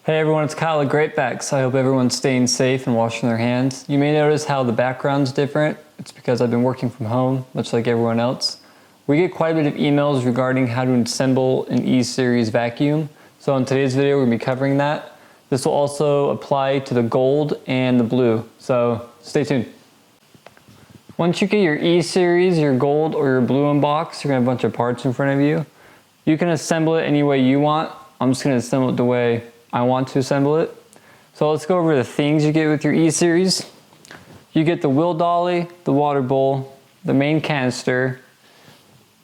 Hey everyone, it's Kyle at Greatbacks. I hope everyone's staying safe and washing their hands. You may notice how the background's different. It's because I've been working from home, much like everyone else. We get quite a bit of emails regarding how to assemble an E-Series vacuum. So in today's video, we're going to be covering that. This will also apply to the gold and the blue. So stay tuned. Once you get your E-Series, your gold, or your blue in box, you're going to have a bunch of parts in front of you. You can assemble it any way you want. I'm just going to assemble it the way I want to assemble it. So let's go over the things you get with your E-Series. You get the wheel dolly, the water bowl, the main canister,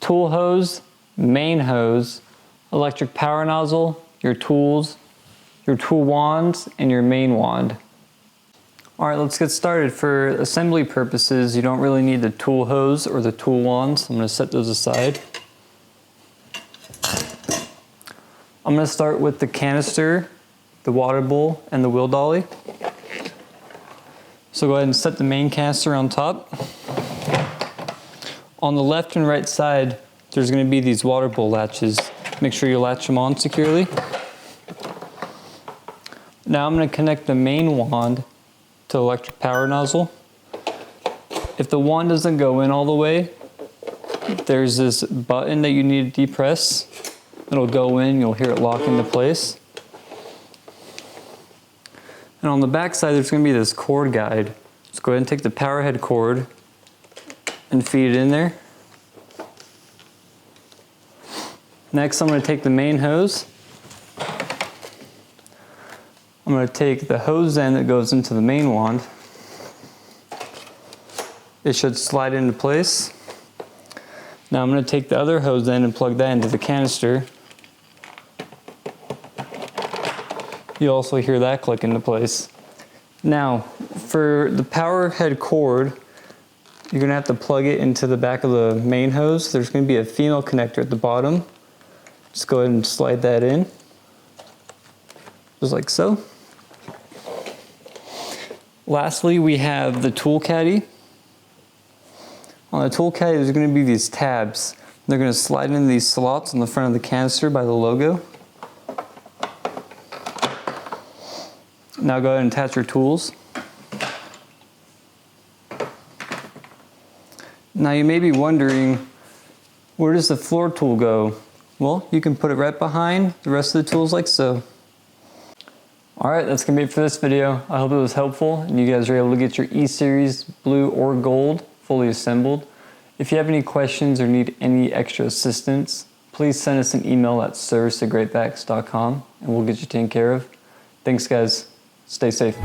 tool hose, main hose, electric power nozzle, your tools, your tool wands, and your main wand. Alright, let's get started. For assembly purposes, you don't really need the tool hose or the tool wands. I'm going to set those aside. I'm going to start with the canister, the water bowl, and the wheel dolly. So go ahead and set the main canister on top. On the left and right side, there's going to be these water bowl latches. Make sure you latch them on securely. Now I'm going to connect the main wand to the electric power nozzle. If the wand doesn't go in all the way, there's this button that you need to depress. It'll go in, you'll hear it lock into place. And on the back side, there's going to be this cord guide. Let's go ahead and take the power head cord and feed it in there. Next, I'm going to take the main hose. I'm going to take the hose end that goes into the main wand. It should slide into place. Now I'm going to take the other hose end and plug that into the canister. You'll also hear that click into place. Now, for the power head cord, you're going to have to plug it into the back of the main hose. There's going to be a female connector at the bottom. Just go ahead and slide that in, just like so. Lastly, we have the tool caddy. On the tool caddy, there's going to be these tabs. They're going to slide into these slots on the front of the canister by the logo. Now go ahead and attach your tools. Now you may be wondering, where does the floor tool go? Well, you can put it right behind the rest of the tools like so. Alright, that's going to be it for this video. I hope it was helpful and you guys are able to get your E-Series blue or gold fully assembled. If you have any questions or need any extra assistance, please send us an email at service@greatbacks.com and we'll get you taken care of. Thanks guys. Stay safe.